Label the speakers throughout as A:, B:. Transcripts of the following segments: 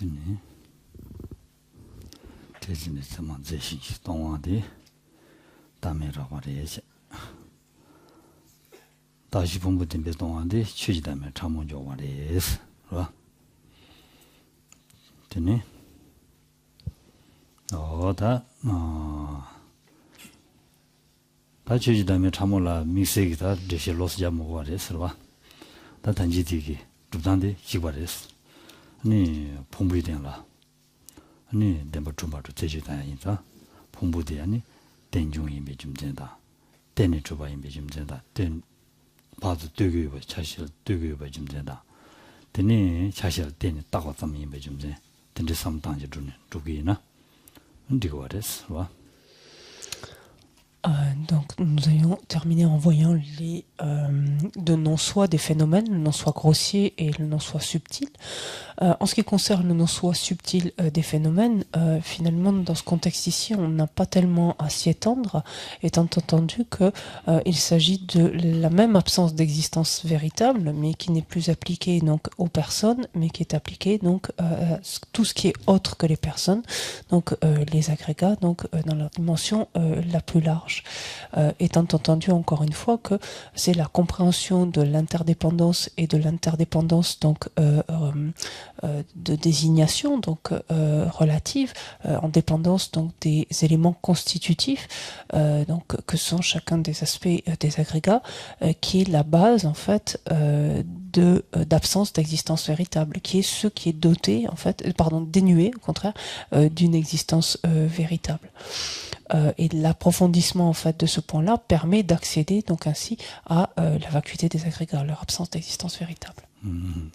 A: 되네. 대신에 저만 제신 동안에 담에라고 말해야지. 다시 본부된 동안에 취지담에 참모조 말해야지. 그렇죠? 되네. 다 취지담에 참모라 미세기다 대시 로스자 먹고 말해야지. 다 단지되게 두단데 지발했어. 아니 본부에 된라. 아니 내가 좀 봐도 제주다니까 본부대 아니 된중이 좀 된다. 된이 줘봐야 좀 된다. 된 봐도 되게 사실 되게 좀 된다. 되니 사실 된이 딱 어쩌면 좀 돼. 된지 삼당지 주네. 두기나. ndigo wares, va.
B: Donc nous allons terminer en voyant les deux non-soi des phénomènes, le non-soi grossier et le non-soi subtil. En ce qui concerne le non-soi subtil des phénomènes, finalement dans ce contexte ici on n'a pas tellement à s'y étendre, étant entendu que il s'agit de la même absence d'existence véritable, mais qui n'est plus appliquée donc aux personnes, mais qui est appliquée donc à tout ce qui est autre que les personnes, donc les agrégats, donc dans leur dimension la plus large. Étant entendu encore une fois que c'est la compréhension de l'interdépendance et de l'interdépendance donc de désignation donc relative en dépendance donc des éléments constitutifs donc que sont chacun des aspects des agrégats qui est la base en fait d'absence d'existence véritable, qui est ce qui est doté en fait dénué au contraire d'une existence véritable. Et l'approfondissement en fait de ce point-là permet d'accéder donc ainsi à la vacuité des agrégats, leur absence d'existence véritable. Donc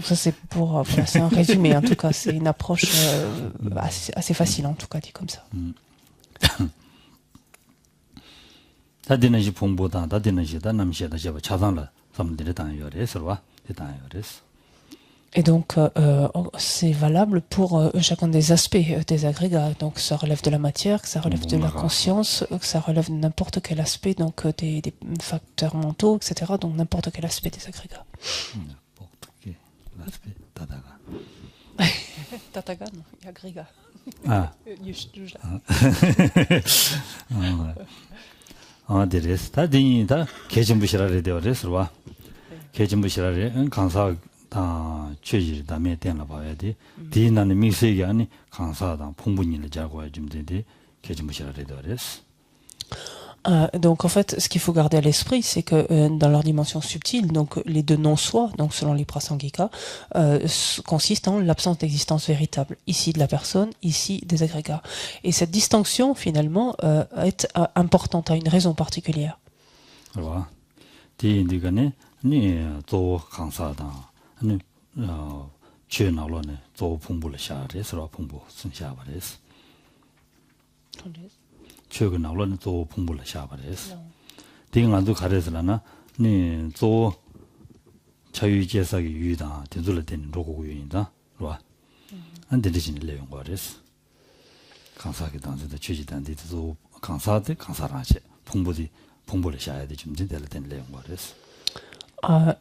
B: ça c'est pour voilà, c'est un résumé en tout cas, c'est une approche assez facile en tout cas dit comme ça. Et donc, c'est valable pour chacun des aspects des agrégats. Donc, ça relève de la matière, que ça relève de la conscience, que ça relève de n'importe quel aspect, donc des facteurs mentaux, etc. Donc, n'importe quel aspect des agrégats.
A: N'importe quel aspect, tataga.
B: Tataga, non, il y a agrégat.
A: Ah. 데레스 다디다 개정부시라래 되어res와 개정부시라래 강사 다 최지 담에 된라 봐야 돼. 디나는 미세기 아니 강사당 풍분이를 자고야 좀 되는데 개정부시라래 되어res.
B: Donc en fait, ce qu'il faut garder à l'esprit, c'est que dans leur dimension subtile, donc les deux non-soi, donc selon les prasangika, consistent en l'absence d'existence véritable, ici de la personne, ici des agrégats. Et cette distinction, finalement, est importante à une raison particulière.
A: Voilà. 디인디가네 니 또 강사다. 아니 최나로네 또 풍부를 샤레스라 풍부 승샤바레스. 최근 나올는 또 풍부를 샤바레스. 딩안도 가르스라나 니 또 자유제사기 유다 되돌을 되는 로고유인다. 로아. 안 되진 내용 거레스. 강사기 당시에 취지단데도 강사들 강사라지 풍부를 샤야 돼 좀 되는 내용 거레스.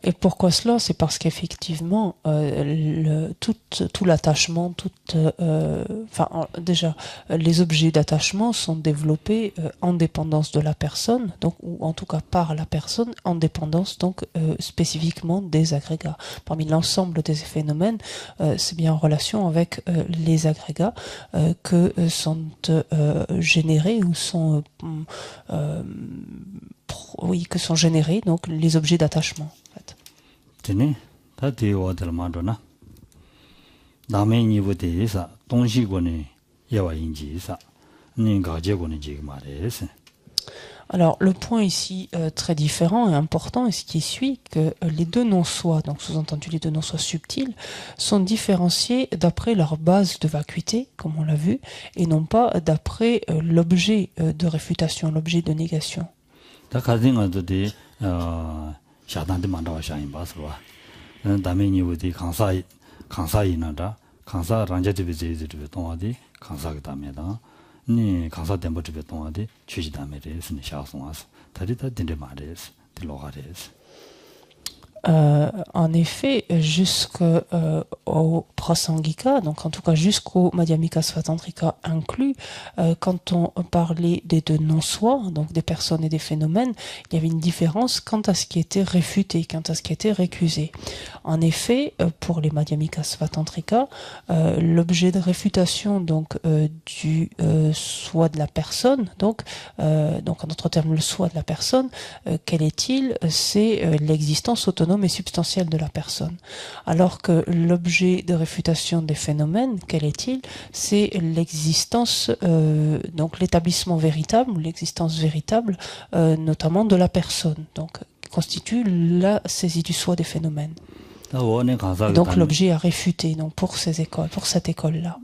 B: Et pourquoi cela? C'est parce qu'effectivement, tout l'attachement, déjà, les objets d'attachement sont développés en dépendance de la personne, donc ou en tout cas par la personne, en dépendance donc spécifiquement des agrégats. Parmi l'ensemble des phénomènes, c'est bien en relation avec les agrégats que sont générés ou sont que sont générés donc les objets d'attachement en fait.
A: Tene ta deoder madona 남의 niveau 대해서 동시권에 예와 인지사 니 가제권에 지금 말해서.
B: Alors, le point ici très différent et important est ce qui suit que les deux non-soi, donc sous-entendu les deux non-soi subtils, sont différenciés d'après leur base de vacuité, comme on l'a vu, et non pas d'après l'objet de réfutation, l'objet de négation.
A: 샤단데 만다와 샤인 바스와 다음에 니우디 강사이나다 강사 란제드비제드비 동아디 강사가 담에다 니 강사 덴버드비 동아디 취지담에레스니 샤송아스 다리다 딘데 마레스 딜로가레스.
B: En effet, jusqu'au Prasangika, donc en tout cas jusqu'au Madhyamika Svatantrika inclus, quand on parlait des deux non-soi, donc des personnes et des phénomènes, il y avait une différence quant à ce qui était réfuté, quant à ce qui était récusé. En effet, pour les Madhyamika Svatantrika, l'objet de réfutation donc du soi de la personne, donc en d'autres termes le soi de la personne, quel est-il? C'est l'existence autonome et substantielle de la personne. Alors que l'objet de réfutation des phénomènes, quel est-il? C'est l'existence, donc l'établissement véritable, l'existence véritable, notamment de la personne, donc qui constitue la saisie du soi des phénomènes. Et donc l'objet à réfuter, donc pour ces écoles, pour cette école-là.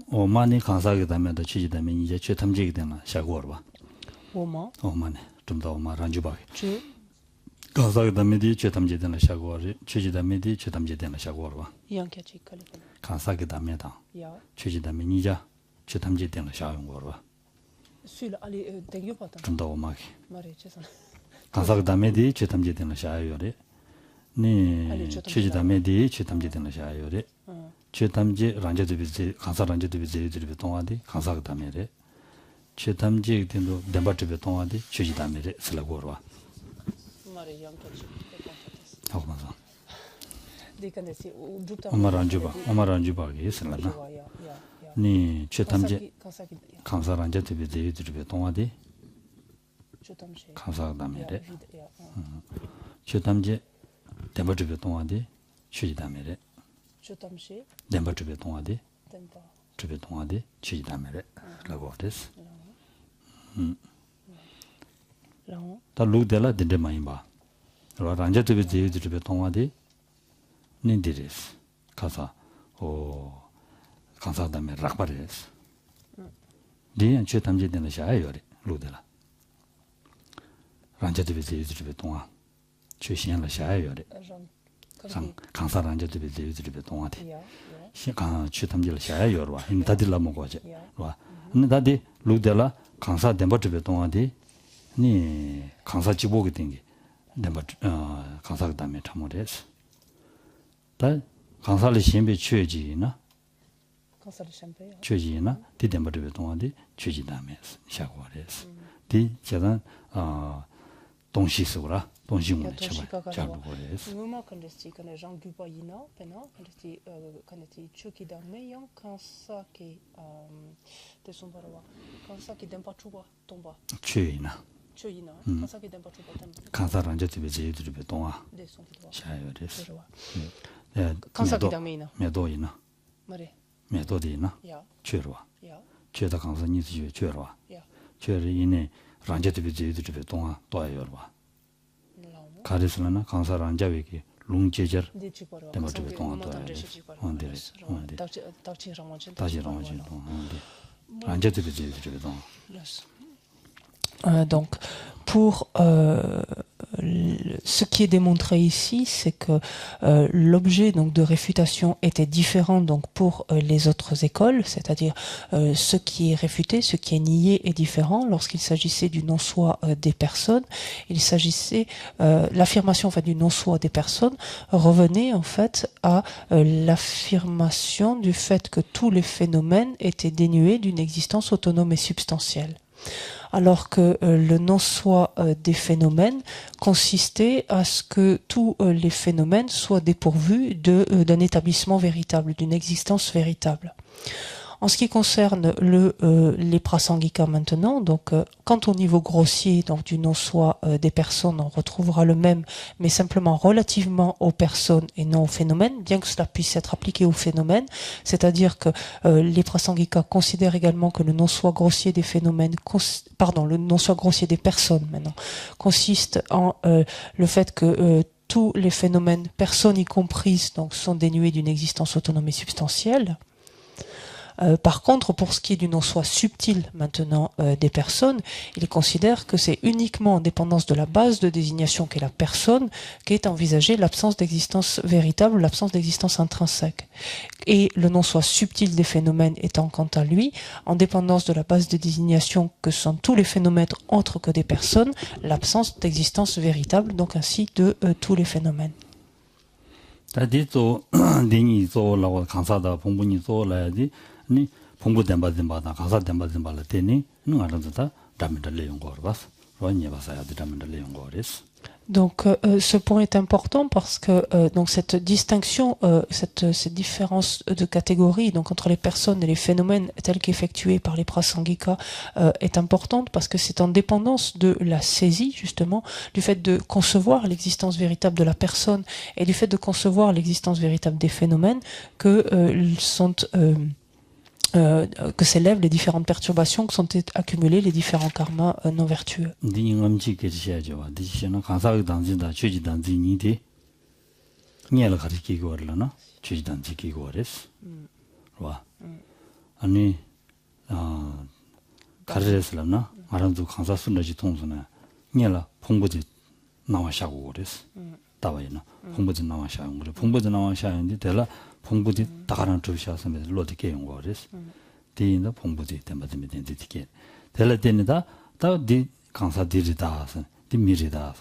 A: Kansa ki dame di che tamje dena shagwa re, che ji dame di che tamje dena shagwa rwa. Kansa ki dame dang, che ji dame nija, che tamje dena shagwa rwa. Chumda oma ki. Kansa ki dame di che tamje dena shagwa re, ni che ji dame di che tamje dena shagwa re, che tamje ranja dubi ze, kansa ranja dubi ze dubi tongwa di, kansa ki dame re, che tamje dendo demba dubi tongwa di, che ji dame re, sila go rwa. Omaranjuba ge selana ni chetamje kansa ranja tebe devi tebe tongwa de kansa damere chetamje demba tebe tongwa de chuji damere demba tebe tongwa de chuji damere la godes ta lu de la de maimba ranja tebe devi tebe tongwa de nindiris kasa o kansa dame rakbares diyan che tamje dena sha ayore ludela ranja de beze yuzri tonga che shen la sha ayore kansa ranja de beze yuzri tonga de shi kan che tamje la sha ayore wa in tadilla mo goje wa ni dadi ludela kansa demba de tonga de ni kansa jibo ge dengi demba kansa dame chamores 다 강사를 신비 취지나 취지나 디덴버드 동안데 취지다면 샤고레스 디 제가 동시스고라 동시문에 쳐봐 잘 보고레스
B: moment quand je connais Jean Gubayina pena quand tu chuki da meillon quand ça qui de son barwa quand ça qui d'un pas chuba tomba
A: 취이나
B: 취이나 quand ça qui d'un pas chuba tomba
A: 강사랑 저 집에 제들이 동아 샤요레스
B: 간사기다메이나
A: 메도이나
B: 말해
A: 메도디나
B: 야
A: 죄로와
B: 야
A: 죄다 강사 니지 죄로와 죄를 이내 란제드비 제드비 동아 도아요로와 가르스나 강사 란자위기 룽제저 데마드비 동아 도아요레 온데 다시 라마진 동아 온데 란제드비 제드비 동아
B: donc pour ce qui est démontré ici, c'est que l'objet donc de réfutation était différent donc pour les autres écoles, c'est-à-dire ce qui est réfuté, ce qui est nié est différent. Lorsqu'il s'agissait du non-soi des personnes, il s'agissait l'affirmation en fait du non-soi des personnes revenait en fait à l'affirmation du fait que tous les phénomènes étaient dénués d'une existence autonome et substantielle. Alors que le non-soi des phénomènes consistait à ce que tous les phénomènes soient dépourvus d'un établissement véritable, d'une existence véritable. En ce qui concerne les prasangika maintenant, donc quant au niveau grossier donc du non-soi des personnes, on retrouvera le même, mais simplement relativement aux personnes et non aux phénomènes, bien que cela puisse être appliqué aux phénomènes, c'est-à-dire que les prasangika considèrent également que le non-soi grossier des phénomènes, le non-soi grossier des personnes maintenant, consiste en le fait que tous les phénomènes, personnes y comprises, donc sont dénués d'une existence autonome et substantielle. Par contre, pour ce qui est du non-soi subtil maintenant des personnes, il considère que c'est uniquement en dépendance de la base de désignation qu'est la personne qu'est envisagée l'absence d'existence véritable, l'absence d'existence intrinsèque. Et le non-soi subtil des phénomènes étant quant à lui, en dépendance de la base de désignation que sont tous les phénomènes autres que des personnes, l'absence d'existence véritable, donc ainsi de tous les phénomènes.
A: 다디도 데니 조라고 강사다 봉분이 조라야지 니 봉부 덴바덴바다 강사 덴바덴바라 데니 누가라다 담을 내용 거 봐서 로니 봐서야 담을 내용 거레스.
B: Donc ce point est important parce que donc cette distinction, cette différence de catégorie donc entre les personnes et les phénomènes tels qu'effectués par les prasangika est importante parce que c'est en dépendance de la saisie justement du fait de concevoir l'existence véritable de la personne et du fait de concevoir l'existence véritable des phénomènes que que s'élèvent les différentes perturbations qui sont accumulées, les différents karmas non vertueux.
A: 봉부지 다가랑 주셔서면 로디게 온 거레스. 디인의 봉부지 때문에 된디게. 될 때니다 다디 강사들이다서 디미리다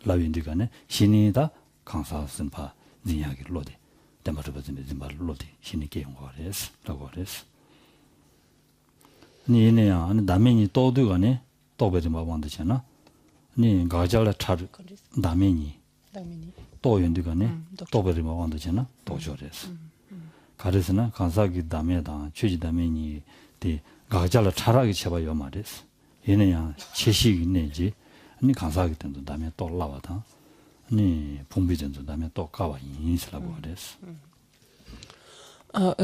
A: 라윈디가네 신이다 강사선파 이야기 로디. 때문에 말 로디 신이게 온 거레스. 라고레스. 니네야 아니 남행이 또도가네 또베지 뭐 만드잖아. 니 가자라 차 남행이 또 연디가네 또베리 뭐 만드잖아. 또 저래서. 가르스나 간사기 담에다 취지 담에니 디 가자라 차라기 쳐봐요 말이스. 얘네야 채식 있네지. 아니 간사기 때도 담에 또 올라와다. 아니 봉비전도 담에 또 가와 인스라고 그랬어.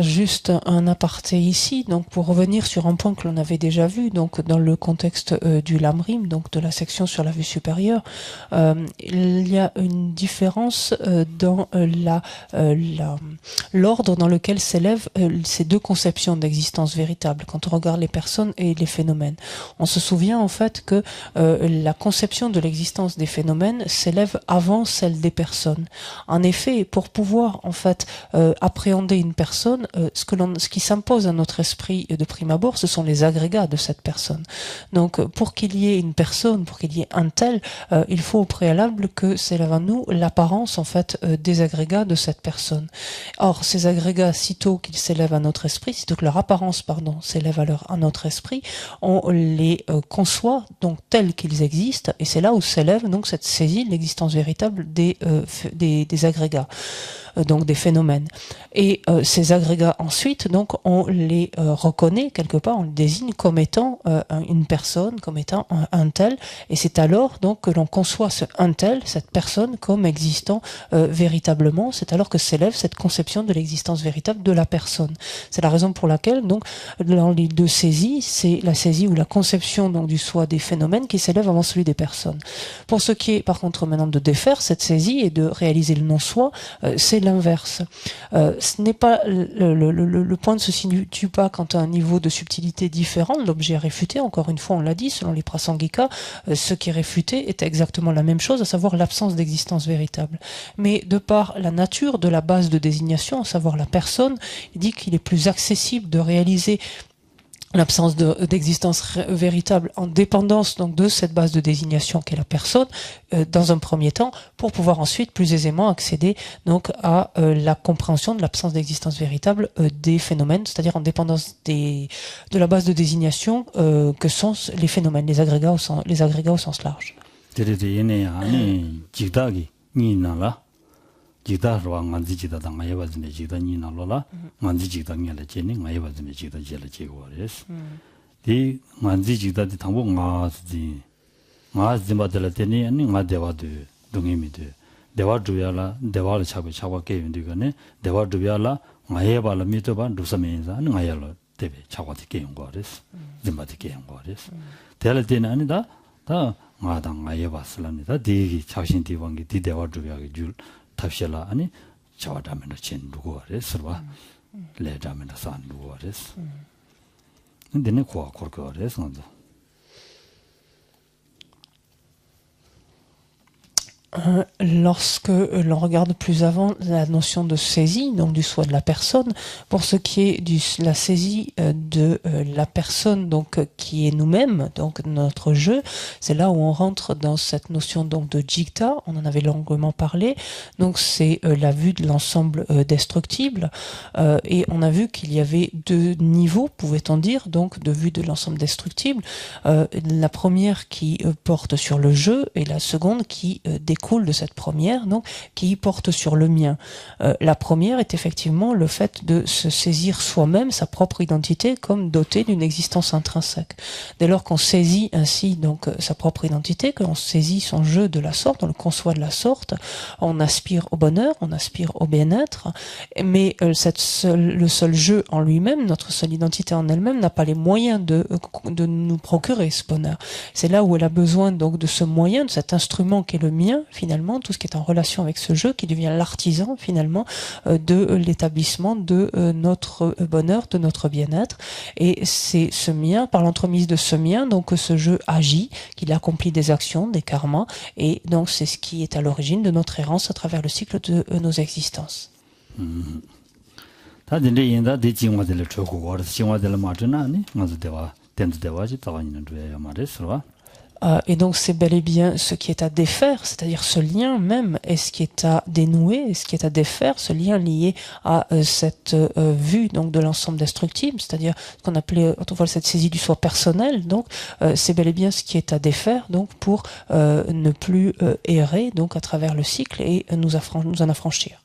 B: Juste un aparté ici, donc pour revenir sur un point que l'on avait déjà vu, donc dans le contexte du lamrim, donc de la section sur la vue supérieure, il y a une différence dans l'ordre dans lequel s'élèvent ces deux conceptions d'existence véritable quand on regarde les personnes et les phénomènes. On se souvient en fait que la conception de l'existence des phénomènes s'élève avant celle des personnes. En effet, pour pouvoir en fait appréhender une personne, ce qui s'impose à notre esprit de prime abord, ce sont les agrégats de cette personne. Donc, pour qu'il y ait une personne, pour qu'il y ait un tel, il faut au préalable que s'élève à nous l'apparence en fait des agrégats de cette personne. Or, ces agrégats, sitôt qu'ils s'élèvent à notre esprit, sitôt que leur apparence, s'élève à notre esprit, on les conçoit donc tels qu'ils existent, et c'est là où s'élève donc cette saisie de l'existence véritable des agrégats. Donc des phénomènes. Et ces agrégats ensuite, donc on les reconnaît quelque part, on les désigne comme étant une personne, comme étant un tel, et c'est alors donc que l'on conçoit ce un tel, cette personne, comme existant véritablement. C'est alors que s'élève cette conception de l'existence véritable de la personne. C'est la raison pour laquelle donc dans les deux saisies, c'est la saisie ou la conception donc du soi des phénomènes qui s'élève avant celui des personnes. Pour ce qui est par contre maintenant de défaire cette saisie et de réaliser le non-soi, c'est l'inverse. Ce n'est pas le point ne se situe pas quand à un niveau de subtilité différent de l'objet réfuté. Encore une fois, on l'a dit, selon les prasangika, ce qui est réfuté est exactement la même chose, à savoir l'absence d'existence véritable. Mais de par la nature de la base de désignation, à savoir la personne, il dit qu'il est plus accessible de réaliser l'absence d'existence véritable en dépendance donc de cette base de désignation qu'est la personne dans un premier temps, pour pouvoir ensuite plus aisément accéder donc à la compréhension de l'absence d'existence véritable des phénomènes, c'est-à-dire en dépendance de la base de désignation que sont les phénomènes, les agrégats au sens large.
A: 지다로 만지지다 당가 해봐지네 지다 니나로라 만지지다 냐래 제니 해봐지네 지다 제라 제고레스 디 만지지다디 당보 마지 마지마들 때니 아니 마데와도 동의미도 대화주야라 대화를 차고 게임들거네 대화주야라 마해발라 미도반 루사메인사 아니 마야로 대비 차고디 게임 거레스 dim바디 게임 거레스 대할 때는 아니다 다 마당 마해봤을랍니다 디기 자신 디방기 디 대화주야기 줄 탑실라 아니 저와다면은 진 누구래서와 레자면은 산 누구래서 근데네 고아 그렇게래서
B: Lorsque l'on regarde plus avant la notion de saisie, donc du soi de la personne, pour ce qui est de la saisie de la personne, donc qui est nous-mêmes, donc notre jeu, c'est là où on rentre dans cette notion donc de jigta. On en avait longuement parlé. Donc c'est la vue de l'ensemble destructible, et on a vu qu'il y avait deux niveaux, pouvait-on dire, donc de vue de l'ensemble destructible. La première qui porte sur le jeu et la seconde qui découle de cette première, donc qui porte sur le mien. La première est effectivement le fait de se saisir soi-même sa propre identité comme doté d'une existence intrinsèque. Dès lors qu'on saisit ainsi donc sa propre identité, que l'on saisit son jeu de la sorte, on le conçoit de la sorte, on aspire au bonheur, on aspire au bien-être, mais le seul jeu en lui-même, notre seule identité en elle-même, n'a pas les moyens de nous procurer ce bonheur. C'est là où elle a besoin donc de ce moyen, de cet instrument qui est le mien, finalement, tout ce qui est en relation avec ce jeu, qui devient l'artisan, finalement, de l'établissement de notre bonheur, de notre bien-être. Et c'est ce mien, par l'entremise de ce mien, donc que ce jeu agit, qu'il accomplit des actions, des karmas, et donc c'est ce qui est à l'origine de notre errance à travers le cycle de nos existences. Et donc c'est bel et bien ce qui est à défaire, c'est-à-dire ce lien même, est ce qui est à dénouer, est ce qui est à défaire, ce lien lié à cette vue donc de l'ensemble destructible, c'est-à-dire ce qu'on appelait autrefois cette saisie du soi personnel. Donc c'est bel et bien ce qui est à défaire, donc pour ne plus errer donc à travers le cycle et nous en affranchir.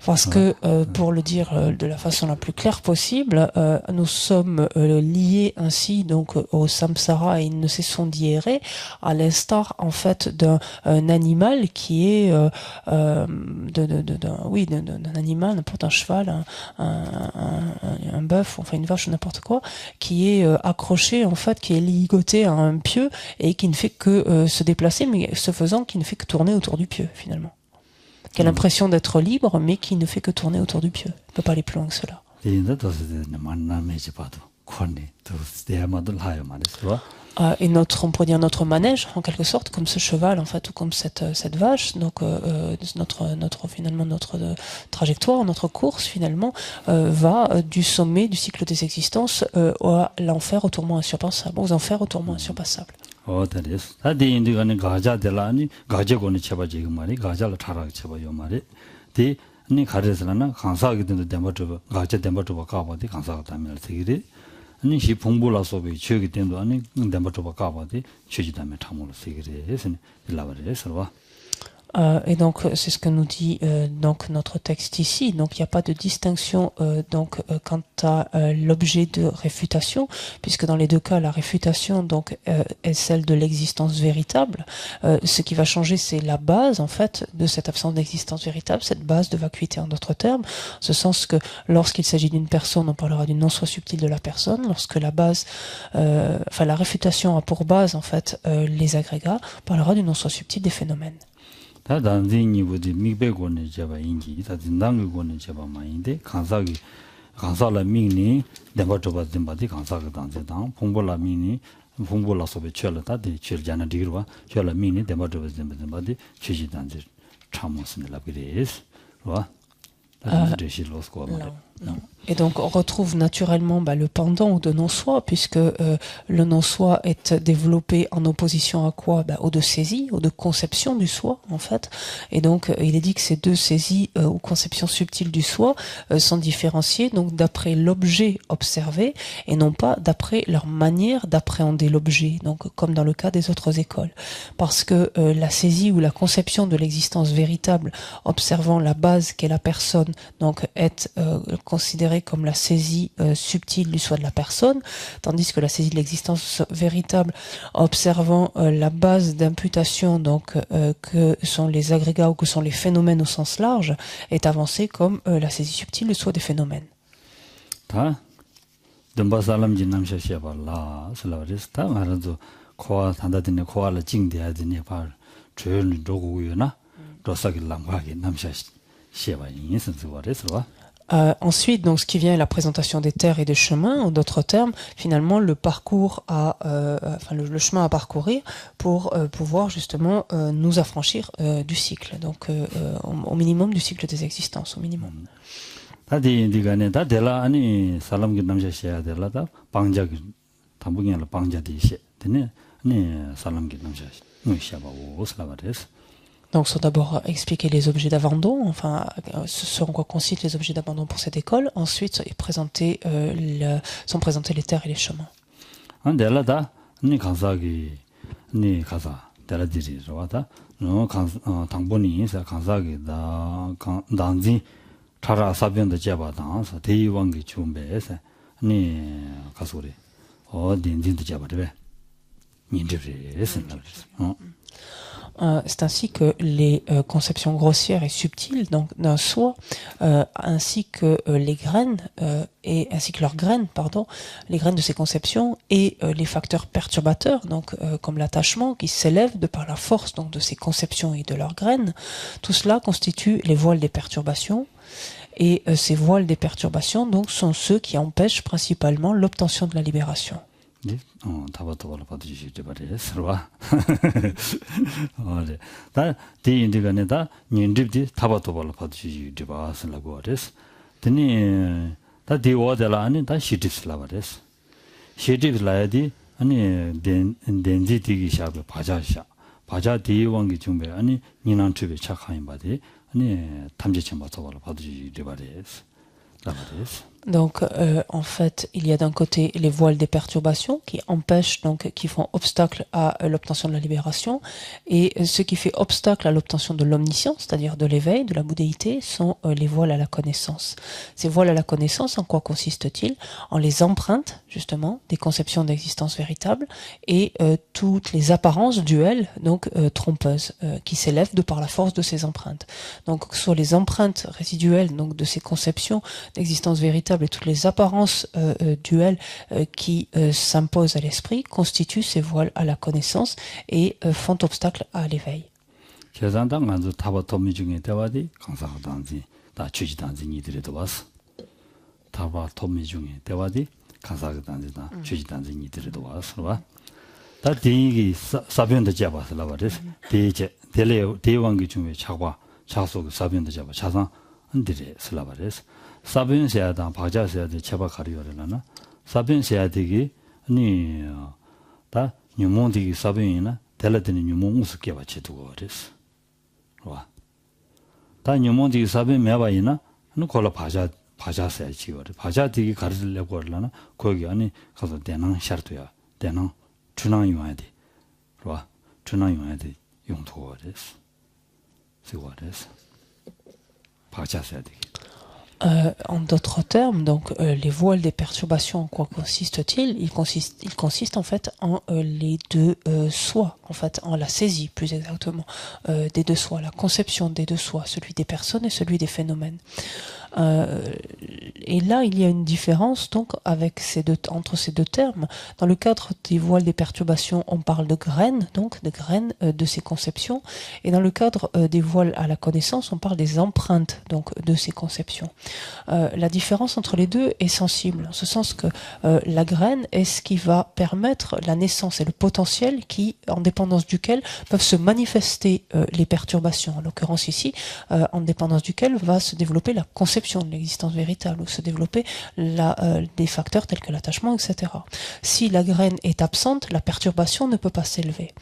B: Parce que, pour le dire de la façon la plus claire possible, nous sommes liés ainsi donc au samsara et nous ne cessons d'y errer, à l'instar en fait d'un animal qui est d'un animal, n'importe un cheval, un bœuf, enfin une vache ou n'importe quoi, qui est accroché en fait, qui est ligoté à un pieu et qui ne fait que se déplacer, mais ce faisant qui ne fait que tourner autour du pieu finalement. Qui a l'impression d'être libre, mais qui ne fait que tourner autour du pieu. Il ne peut pas aller plus loin que cela. Et on pourrait dire notre manège, en quelque sorte, comme ce cheval, en fait, ou comme cette vache. Donc, finalement, notre trajectoire, notre course, finalement, va du sommet du cycle des existences à l'enfer, au tourment insurpassable, aux enfers, au tourment insurpassable.
A: 니 가르스라나 강사하게 된도 가제 덴버도 가봐디 강사가 담을 세기리 아니 시 봉불라서비 지역이 된도 아니 덴버도 가봐디 취지담에 참을 세기리 해서는 일라버려서
B: Et donc c'est ce que nous dit donc notre texte ici. Donc il n'y a pas de distinction quant à l'objet de réfutation, puisque dans les deux cas la réfutation donc est celle de l'existence véritable. Ce qui va changer, c'est la base en fait de cette absence d'existence véritable, cette base de vacuité en d'autres termes, en ce sens que lorsqu'il s'agit d'une personne, on parlera du non-soi subtil de la personne. Lorsque la base, la réfutation a pour base en fait les agrégats, on parlera du non-soi subtil des phénomènes.
A: 다 단진이부디 미백원에 제바 인기 다 진당의원에 제바 마인데 강사라 미니 데버토바 덴바디 강사가 단제당 봉볼라 미니 봉볼라 소베 쳬라다 데 쳬잖아 디르와 쳬라 미니 데버토바 덴바디 쳬지 단제 참모스네라 비레스 와
B: Non. Et donc on retrouve naturellement le pendant de non-soi, puisque le non-soi est développé en opposition à quoi? Aux deux saisies, aux deux conceptions du soi en fait. Et donc il est dit que ces deux saisies ou conceptions subtiles du soi sont différenciées donc d'après l'objet observé et non pas d'après leur manière d'appréhender l'objet, donc comme dans le cas des autres écoles. Parce que la saisie ou la conception de l'existence véritable observant la base qu'est la personne donc est considérée comme la saisie subtile du soi de la personne, tandis que la saisie de l'existence véritable observant la base d'imputation donc que sont les agrégats ou que sont les phénomènes au sens large est avancée comme la saisie subtile du soi des phénomènes. Ensuite, donc, ce qui vient est la présentation des terres et des chemins, en d'autres termes, finalement, le parcours le chemin à parcourir pour pouvoir justement nous affranchir du cycle, donc au minimum du cycle des existences, au minimum.
A: 다디 디가네 다델라 아니 살람기 남자시야 델라다 방자 담부기는 방자디시 되네 아니 살람기 남자시 무시하고 오슬라바데스.
B: Donc, sont d'abord expliquer les objets d'abandon, enfin, ce en quoi consistent les objets d'abandon pour cette école. Ensuite, sont présentés les terres et les chemins.
A: 안델라다 니 간사기 니 가사 델라디리 로와다 노 당본이 사 간사기 다 단지 차라 사변의 제바당서 대의왕기 준비해서 니 가소리 딘딘도 잡아래 인지리에서
B: C'est ainsi que les conceptions grossières et subtiles donc d'un soi, ainsi que les graines ainsi que leurs graines, les graines de ces conceptions et les facteurs perturbateurs, donc comme l'attachement qui s'élève de par la force donc de ces conceptions et de leurs graines, tout cela constitue les voiles des perturbations. Et ces voiles des perturbations donc sont ceux qui empêchent principalement l'obtention de la libération.
A: 네, 다바토발로 받으시지 말이에요. 다 대인들간에다 년집디 다바토발로 받으시지 바슬라고 하레스. 드니 다 디워델라 아니 다 시집슬라 바레스. 시집슬라야디 아니 덴지디기 샤베 바자샤. 바자 디왕기 중배 아니 니난츠베 착하인 바디 아니 탐지청 바토발로 받으시지 바레스. 라바레스.
B: Donc, en fait, il y a d'un côté les voiles des perturbations qui empêchent, donc, qui font obstacle à l'obtention de la libération, et ce qui fait obstacle à l'obtention de l'omniscience, c'est-à-dire de l'éveil, de la bouddhéité, sont les voiles à la connaissance. Ces voiles à la connaissance, en quoi consistent-ils? En les empreintes, justement, des conceptions d'existence véritable et toutes les apparences duelles, donc trompeuses, qui s'élèvent de par la force de ces empreintes. Donc, que ce soit les empreintes résiduelles, donc, de ces conceptions d'existence véritable et toutes les apparences duelles qui s'imposent à l'esprit constituent ces voiles à la connaissance et font obstacle à l'éveil.
A: 사변세야당 바자세야데 제바 가리요라나 사변세야되기 아니 다 뉴몬디기 사변이나 델라드니 뉴몬우스게 바치두고 그랬어. 와. 다 뉴몬디기 사변 매바이나 는 콜라 바자세야 지거래. 바자되기 가르려고 하려나 거기 아니 가서 대낭 샤르도야. 대낭 준항 용해야돼. 와. 준항 용해야돼. 용도가 그랬어. 쓰고 그랬어. 바자세야 되기.
B: En d'autres termes, donc les voiles des perturbations, en quoi consistent-ils? Ils consistent en fait en les deux soi, en fait en la saisie plus exactement des deux soi, la conception des deux soi, celui des personnes et celui des phénomènes. Et là, il y a une différence donc entre ces deux termes. Dans le cadre des voiles des perturbations, on parle de graines, donc de graines de ces conceptions, et dans le cadre des voiles à la connaissance, on parle des empreintes donc de ces conceptions. La différence entre les deux est sensible, en ce sens que la graine est ce qui va permettre la naissance et le potentiel en dépendance duquel peuvent se manifester les perturbations. En l'occurrence ici, en dépendance duquel va se développer la conception de l'existence véritable, ou se développer des facteurs tels que l'attachement, etc. Si la graine est absente, la perturbation ne peut pas s'élever.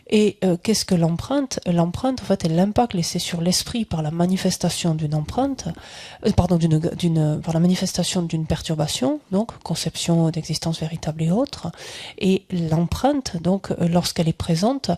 B: Et qu'est-ce que l'empreinte? L'empreinte, en fait, est l'impact laissé sur l'esprit par la manifestation d'une empreinte, par la manifestation d'une perturbation, donc conception d'existence véritable et autres. Et l'empreinte, donc, lorsqu'elle est présente,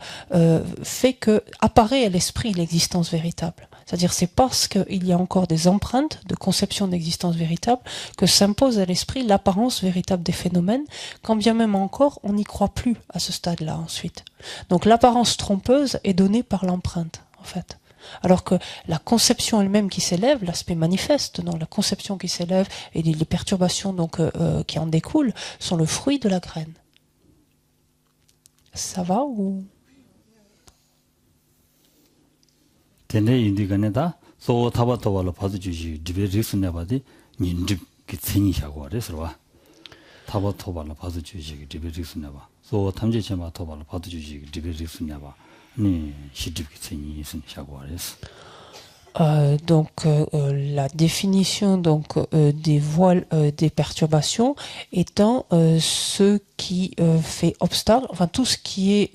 B: fait que apparaît à l'esprit l'existence véritable. C'est-à-dire, c'est parce qu'il y a encore des empreintes de conception d'existence véritable que s'impose à l'esprit l'apparence véritable des phénomènes, quand bien même encore on n'y croit plus à ce stade-là ensuite. Donc l'apparence trompeuse est donnée par l'empreinte, en fait. Alors que la conception elle-même qui s'élève, l'aspect manifeste, donc la conception qui s'élève et les perturbations donc, qui en découlent, sont le fruit de la graine. Ça va ou...
A: tene indi ganeda so taba taba la padu juji dibe risu nebadi ninjib ki tsini shago re sirwa taba taba la padu juji ki dibe risu neba so tamje chema taba la padu juji ki dibe risu neba ni shidib ki tsini sin shago re
B: La définition des voiles des perturbations étant ce qui fait obstacle, enfin tout ce qui est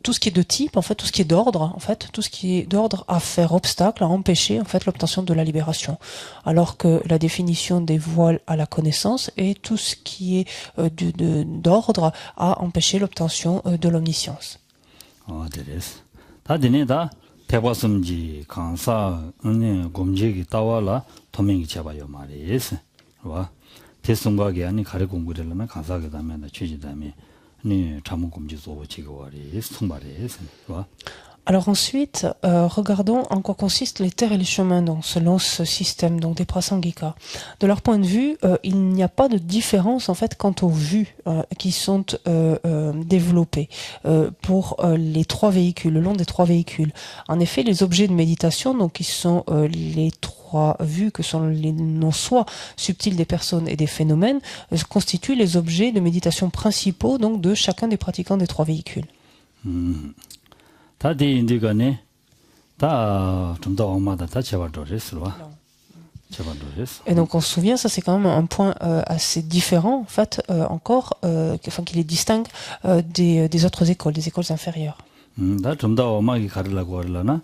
B: tout ce qui est de type, en fait tout ce qui est d'ordre, en fait tout ce qui est d'ordre à faire obstacle, à empêcher en fait l'obtention de la libération, alors que la définition des voiles à la connaissance est tout ce qui est d'ordre à empêcher l'obtention de l'omniscience.
A: 대바섬지 강사 은행 검제기 따와라 도명이 잡아요 말이에요. 와. 대승과게 아니 가래 공부를하면 강사게 다음에 취지다음에 니 자문 검지 소 지고와리 승발이에요. 와.
B: Alors ensuite, regardons en quoi consistent les terres et les chemins selon ce système des prasangika. De leur point de vue, il n'y a pas de différence en fait quant aux vues qui sont développées pour les trois véhicules, le long des trois véhicules. En effet, les objets de méditation, qui sont les trois vues que sont les non-soi subtils des personnes et des phénomènes, constituent les objets de méditation principaux de chacun des pratiquants des trois véhicules.
A: 다 대인들간에 다 좀 더 엄마다 다 제발도랬어. 제발도랬어.
B: Et donc on se souvient, ça c'est quand même un point assez différent en fait encore, qui les distingue des autres écoles, des écoles inférieures.
A: 다 좀 더 엄마기 가르라고 하려나?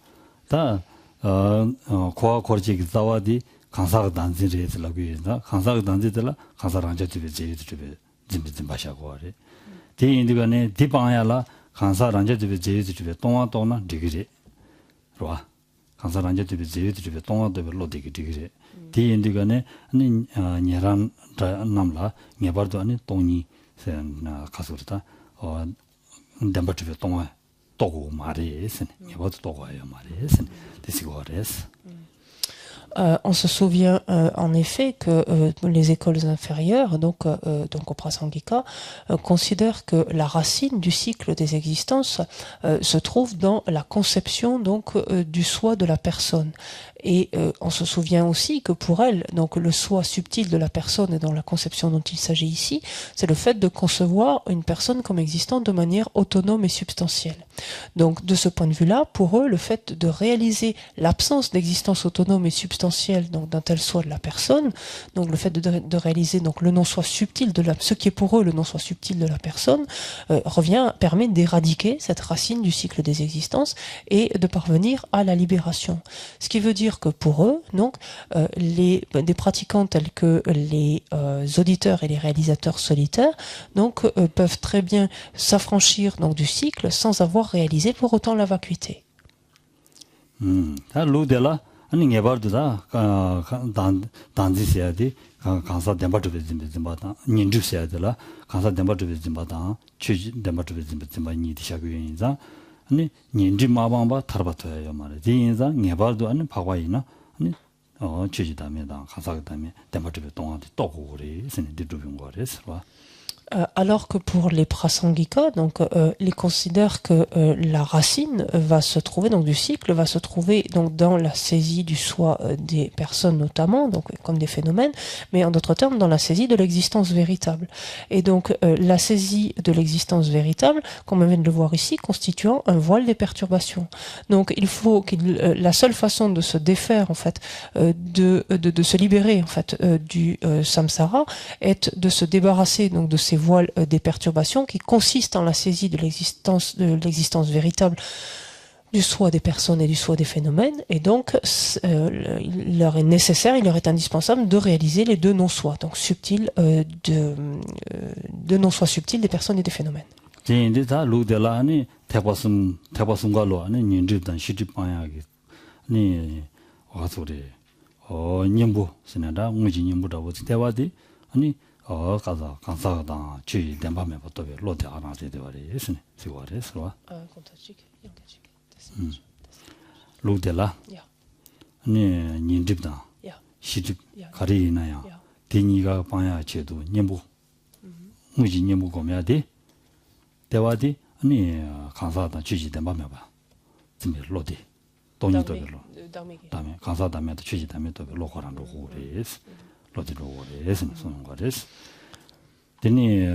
A: 다 고아 거지기 자와디 강사가 단지를 해서라고 해서 강사가 단지들라 강사랑 저집에 제일집에 짐짐 마셔고 하래. 대인들간에 디방야라 강사 란제드베 제유드베 동화도나 디그리 로아 강사 란제드베 제유드베 동화도베 로디기 디그리 디인디가네 아니 녀란 남라 녀바도 아니 동니 세나 가서다 담바트베 동화 도고 말이에스 녀바도 도고요 말이에스 디시고레스.
B: On se souvient en effet que les écoles inférieures, au Prasangika, considèrent que la racine du cycle des existences se trouve dans la conception du soi de la personne. Et on se souvient aussi que pour elle, le soi subtil de la personne et dans la conception dont il s'agit ici, c'est le fait de concevoir une personne comme existant de manière autonome et substantielle. Donc de ce point de vue-là, pour eux, le fait de réaliser l'absence d'existence autonome et substantielle d'un tel soi de la personne, donc le fait de réaliser le non-soi subtil ce qui est pour eux le non-soi subtil de la personne, permet d'éradiquer cette racine du cycle des existences et de parvenir à la libération. Ce qui veut dire que pour eux, des pratiquants tels que les auditeurs et les réalisateurs solitaires, peuvent très bien s'affranchir du cycle sans avoir réalisé pour autant la vacuité.
A: 아니 개발도다 단지세야디 강사 덴바트베 짐바다 닌주세야들라 강사 덴바트베 짐바다 취지 덴바트베 짐바 니디샤고인자 아니 닌지 마방바 타르바토야 말에 디인자 개발도 아니 파과이나 아니 취지다메다 강사다메 덴바트베 동안도 또고 그래 스니디 두빈 거래서
B: Alors que pour les prasangika, les considèrent que la racine va se trouver, du cycle, va se trouver dans la saisie du soi des personnes notamment, comme des phénomènes, mais en d'autres termes dans la saisie de l'existence véritable. Et la saisie de l'existence véritable, comme on vient de le voir ici, constituant un voile des perturbations. Donc il faut la seule façon de se défaire en fait, de se libérer en fait du samsara, est de se débarrasser de ces voiles des perturbations qui consistent en la saisie de l'existence véritable du soi des personnes et du soi des phénomènes, et donc il leur est indispensable de réaliser les deux non-soi, donc subtils de non-soi subtils des personnes et des phénomènes.
A: 가서 강사가 주의 된밤에 버터베 로데 하나제 되버리스네 시고레스와 로데라 네 닌집다 시집 가리나야 대니가 방야 제도 님부 무지 님부 고면데 대와디 아니 강사다 주의 된밤에 봐 준비 로데 돈이 더 별로 다음에 강사 다음에 취지 다음에 또 로커랑 로고레스 로디 로고레스 무슨 거레스 되니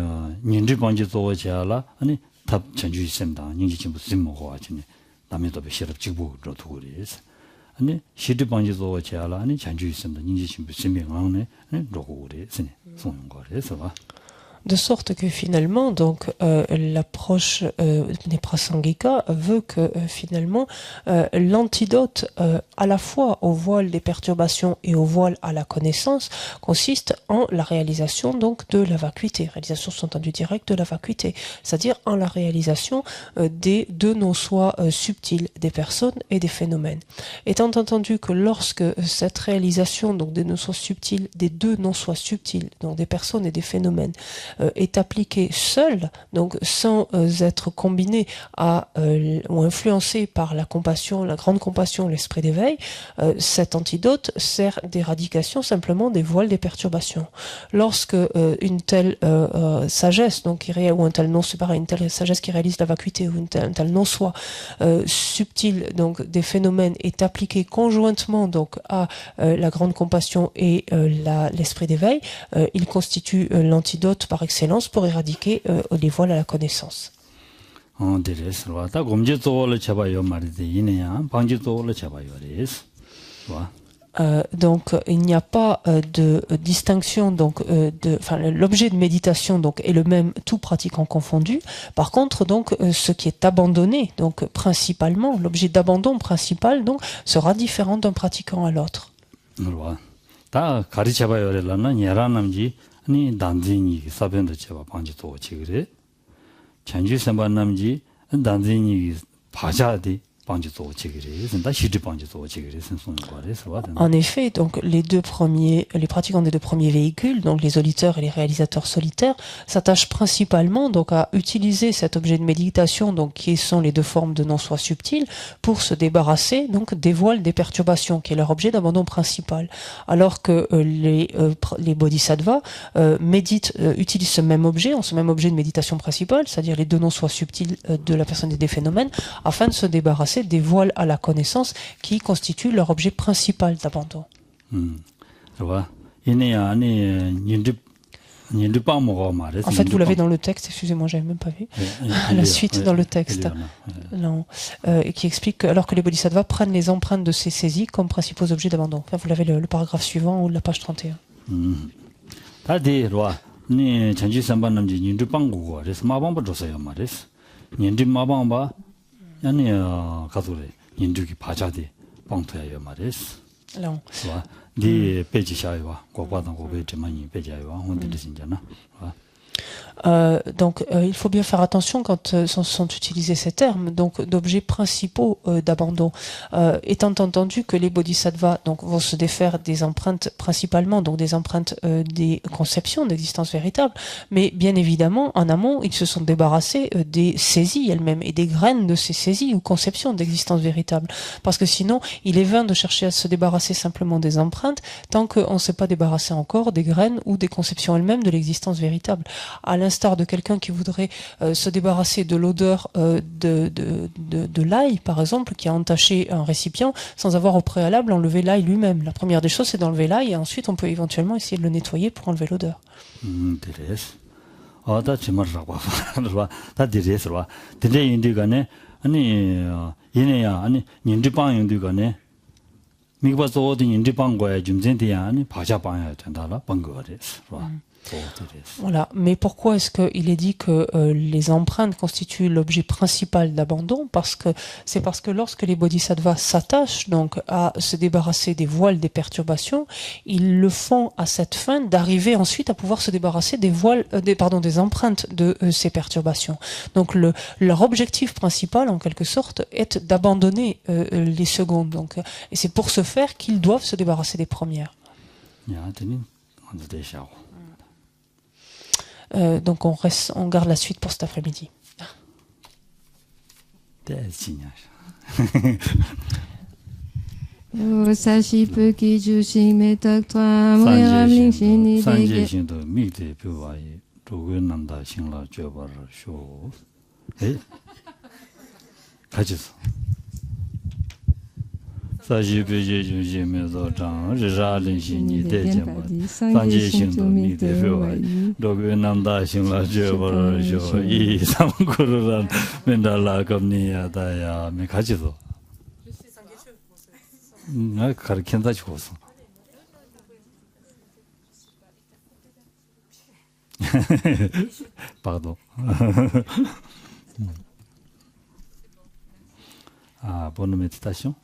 A: 년지 번지 조자라 아니 답 전주 있습니다 년지 좀 무슨 먹어 하지니 다음에 또 시럽 직부 로도고레스 아니 시드 번지 조자라 아니 전주 있습니다 년지 좀 무슨 명랑네 로고레스 무슨 거레스 봐
B: De sorte que finalement, donc, l'approche Neprasangika veut que finalement l'antidote à la fois au voile des perturbations et au voile à la connaissance consiste en la réalisation donc de la vacuité, réalisation sous-entendu direct de la vacuité, c'est-à-dire en la réalisation des deux non-soi subtils des personnes et des phénomènes. Étant entendu que lorsque cette réalisation donc des non-soi subtils, des deux non-soi subtils, donc des personnes et des phénomènes, est appliqué seul, donc sans être combiné à ou influencé par la compassion, la grande compassion, l'esprit d'éveil, cet antidote sert d'éradication simplement des voiles des perturbations. Lorsque une telle sagesse, donc ou un tel non, c'est pareil, une telle sagesse qui réalise la vacuité ou un tel non-soi subtil, donc des phénomènes, est appliqué conjointement donc à la grande compassion et l'esprit d'éveil, il constitue l'antidote par excellence pour éradiquer les voiles à la connaissance. Donc il n'y a pas de distinction, donc l'objet de méditation donc est le même, tout pratiquant confondu. Par contre donc ce qui est abandonné, donc principalement l'objet d'abandon principal donc sera différent d'un pratiquant à l'autre.
A: ni danzini sabendo cheba 방지 또 지그래 전주 선반남지 danzini 파자디 방지 또 지그래 선다 시디 방지 또 지그래 선송 거래서
B: En effet, donc les pratiquants des deux premiers véhicules, donc les auditeurs et les réalisateurs solitaires, s'attachent principalement donc à utiliser cet objet de méditation, donc qui sont les deux formes de non-soi subtil, pour se débarrasser donc des voiles des perturbations, qui est leur objet d'abandon principal. Alors que les bodhisattvas utilisent ce même objet, ce même objet de méditation principal, c'est-à-dire les deux non-soi subtils de la personne et des phénomènes, afin de se débarrasser des voiles à la connaissance qui constituent leur objet principal d'abandon. En fait, vous l'avez dans le texte, excusez-moi, j'avais même pas vu. La suite dans le texte, qui explique que alors que les bodhisattvas prennent les empreintes de ces saisies comme principaux objets d'abandon. Enfin, vous l'avez le paragraphe suivant ou la page 31. Donc il faut bien faire attention quand sont utilisés ces termes donc d'objets principaux d'abandon, étant entendu que les bodhisattvas donc vont se défaire des empreintes principalement, donc des empreintes des conceptions d'existence véritable, mais bien évidemment en amont ils se sont débarrassés des saisies elles-mêmes et des graines de ces saisies ou conceptions d'existence véritable, parce que sinon il est vain de chercher à se débarrasser simplement des empreintes tant qu'on ne s'est pas débarrassé encore des graines ou des conceptions elles-mêmes de l'existence véritable. À l'instar de quelqu'un qui voudrait se débarrasser de l'odeur de l'ail, par exemple, qui a entaché un récipient sans avoir au préalable enlevé l'ail lui-même. La première des choses, c'est d'enlever l'ail et ensuite on peut éventuellement essayer de le nettoyer pour enlever l'odeur. Voilà. Mais pourquoi est-ce qu'il est dit que les empreintes constituent l'objet principal d'abandon? Parce que lorsque les bodhisattvas s'attachent donc à se débarrasser des voiles des perturbations, ils le font à cette fin d'arriver ensuite à pouvoir se débarrasser des empreintes de ces perturbations. Donc leur objectif principal en quelque sorte est d'abandonner les secondes. Donc, et c'est pour ce faire qu'ils doivent se débarrasser des premières. Donc on garde la suite pour cet après-midi.
A: 사지 베제 주지면서 장 리자린신이 대제마 산지신도 미대표와 도그남다 신라 제버죠 이 상고르란 멘달라 겁니야다야 미 가지도 나 가르친다 싶었어 pardon. Bonne méditation.